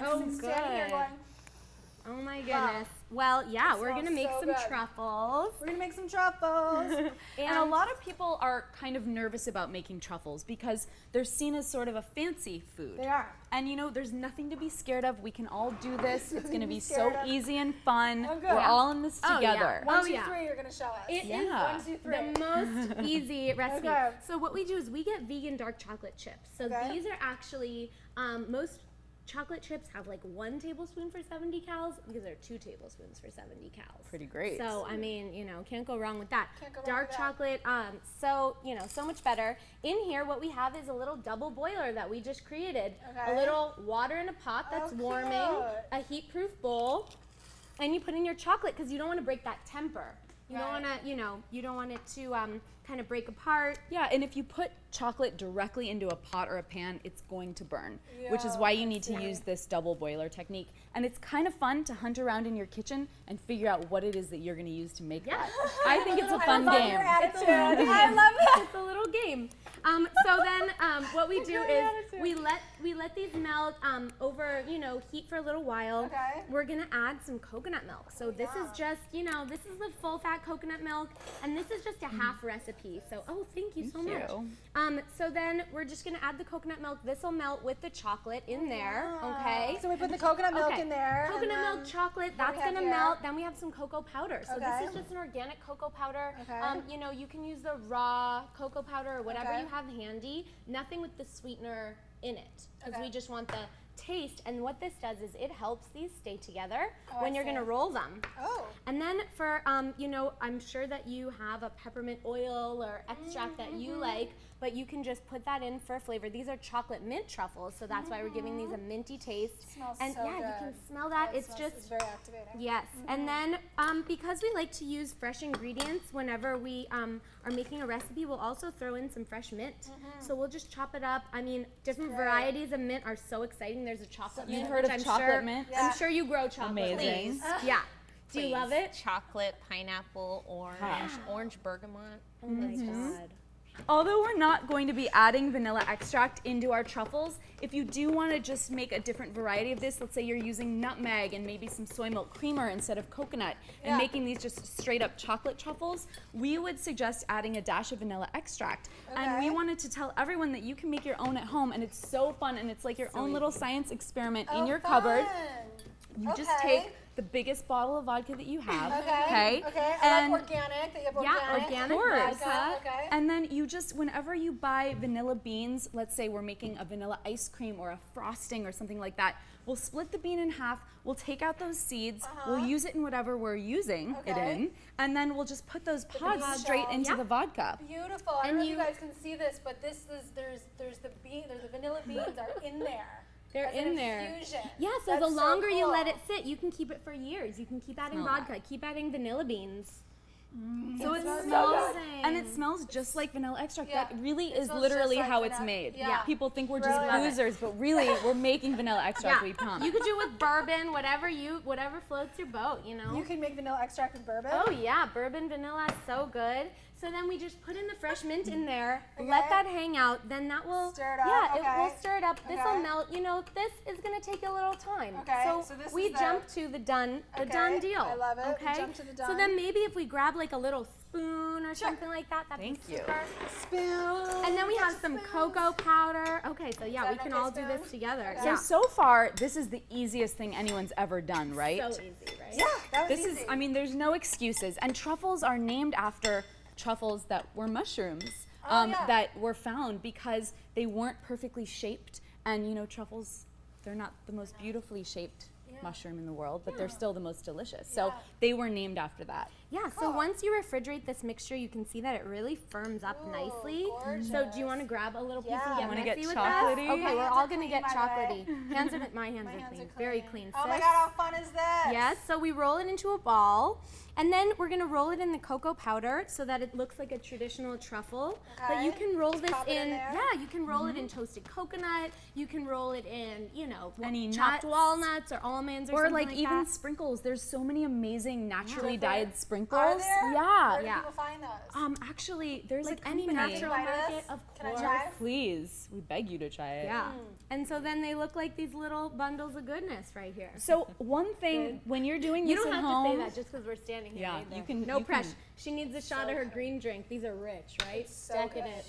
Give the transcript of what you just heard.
I'm standing here going, oh my goodness. Well, yeah, we're going to make some good. truffles. We're going to make some truffles. And a lot of people are kind of nervous about making truffles because they're seen as sort of a fancy food. They are. And you know, there's nothing to be scared of. We can all do this. It's going to be so easy and fun. Oh, good. We're all in this together. 1, 2, 3, you're going to show us. It is 1, 2, 3. the most easy recipe. Okay. So what we do is we get vegan dark chocolate chips. So these are actually, most chocolate chips have like 1 tablespoon for 70 calories. These are 2 tablespoons for 70 calories. Pretty great. So, I mean, you know, can't go wrong with that. Can't go wrong Dark with that. chocolate, so, you know, so much better. In here, what we have is a little double boiler that we just created. Okay. A little water in a pot that's warming, a heat-proof bowl, and you put in your chocolate because you don't want to break that temper. You don't want to, you know, you don't want it to kind of break apart. Yeah, and if you put chocolate directly into a pot or a pan, it's going to burn, which is why you need to use this double boiler technique. And it's kind of fun to hunt around in your kitchen and figure out what it is that you're going to use to make that. I think it's a fun game. Your attitude. I love it. It's a little game. So then what we do is we let these melt over, you know, heat for a little while. Okay. We're gonna add some coconut milk. So this is just, you know, this is the full fat coconut milk, and this is just a half recipe. So thank you so much. So then we're just gonna add the coconut milk. This will melt with the chocolate in there. Okay. So we put the coconut milk in there. Coconut milk, chocolate, that's have gonna here? melt. Then we have some cocoa powder. So Okay. this is just an organic cocoa powder. Okay. You know, you can use the raw cocoa powder or whatever Okay. you have handy. Nothing with the sweetener in it, because Okay. we just want the taste. And what this does is it helps these stay together when I you're see. gonna roll them. Oh. And then for, you know, I'm sure that you have a peppermint oil or extract that you like, but you can just put that in for flavor. These are chocolate mint truffles, so that's why we're giving these a minty taste. Smells and so yeah, good. you can smell that. Oh, It's it's very activating. yes. And then because we like to use fresh ingredients whenever we are making a recipe, we'll also throw in some fresh mint. So we'll just chop it up. I mean, different varieties of mint are so exciting. There's a chocolate mint. You've heard which of I'm chocolate sure, mint? Yeah. I'm sure you grow chocolate. Amazing. Please. Yeah. Do you love it? Chocolate, pineapple, orange bergamot. Oh my God. Although we're not going to be adding vanilla extract into our truffles, if you do want to just make a different variety of this, let's say you're using nutmeg and maybe some soy milk creamer instead of coconut and making these just straight up chocolate truffles, we would suggest adding a dash of vanilla extract. And we wanted to tell everyone that you can make your own at home, and it's so fun, and it's like your own little science experiment in your cupboard. You just take the biggest bottle of vodka that you have, okay? Okay, and I like organic, that you have organic vodka. Okay. And then you just, whenever you buy vanilla beans, let's say we're making a vanilla ice cream or a frosting or something like that, we'll split the bean in half, we'll take out those seeds, we'll use it in whatever we're using it in, and then we'll just put those pods straight into the vodka. Beautiful. I don't know if you guys can see this, but this is there's the vanilla beans are in there. They're As an in there. infusion. Yeah, so That's the longer you cool. let it sit, you can keep it for years. You can keep adding vodka, keep adding vanilla beans. So it smells smells, so and it smells just like vanilla extract. Yeah. That really It is smells literally just like how it's vanilla. made. Yeah. People think we're just Brilliant. boozers, but really we're making vanilla extract, we promise. You could do it with bourbon, whatever floats your boat, you know. You can make vanilla extract with bourbon. Oh yeah, bourbon vanilla is so good. So then we just put in the fresh mint in there, let that hang out, then that will Stir it up, Yeah, okay. it will stir it up. This will Okay. melt. You know, this is gonna take a little time. Okay, So, so this we is the- jump to the done deal. I love it. We Okay. jump to the So done. then maybe if we grab like a little spoon or something like that, that'd Thank be you. super. Spoon. And then we Get have your some spoons. cocoa powder. Okay, so yeah, that we can okay all do this spoon? together. Okay. So far, this is the easiest thing anyone's ever done, right? So easy, right? Yeah, that was This easy. is, I mean, there's no excuses. And truffles are named after truffles that were mushrooms that were found because they weren't perfectly shaped. And, you know, truffles, they're not the most beautifully shaped mushroom in the world, but they're still the most delicious. So they were named after that. Yeah, so once you refrigerate this mixture, you can see that it really firms up nicely. So do you want to grab a little piece and get Wanna messy get with chocolatey? us? Okay, My we're hands all are going to clean, get by the way. chocolatey. My hands are clean. Very clean, Oh my sis. god, how fun is this? Yes, so we roll it into a ball, and then we're gonna roll it in the cocoa powder so that it looks like a traditional truffle. But you Okay. can roll this pop it in there? yeah, you can roll it in toasted coconut. You can roll it in, you know, Any chopped nuts. walnuts or almonds or Or something like even that. sprinkles. There's so many amazing naturally dyed sprinkles sprinkles. Are there? Yeah. Where do Yeah. people find those? Actually, there's Like a any company. natural Try this? market, of Can I course. try? Please, we beg you to try it. Yeah. And so then they look like these little bundles of goodness right here. So one thing when you're doing You this don't at have home, to say that just because we're standing here. Yeah, either. you can- No you pressure. can- She needs a shot of her green drink. These are rich, right? So Decadent. good.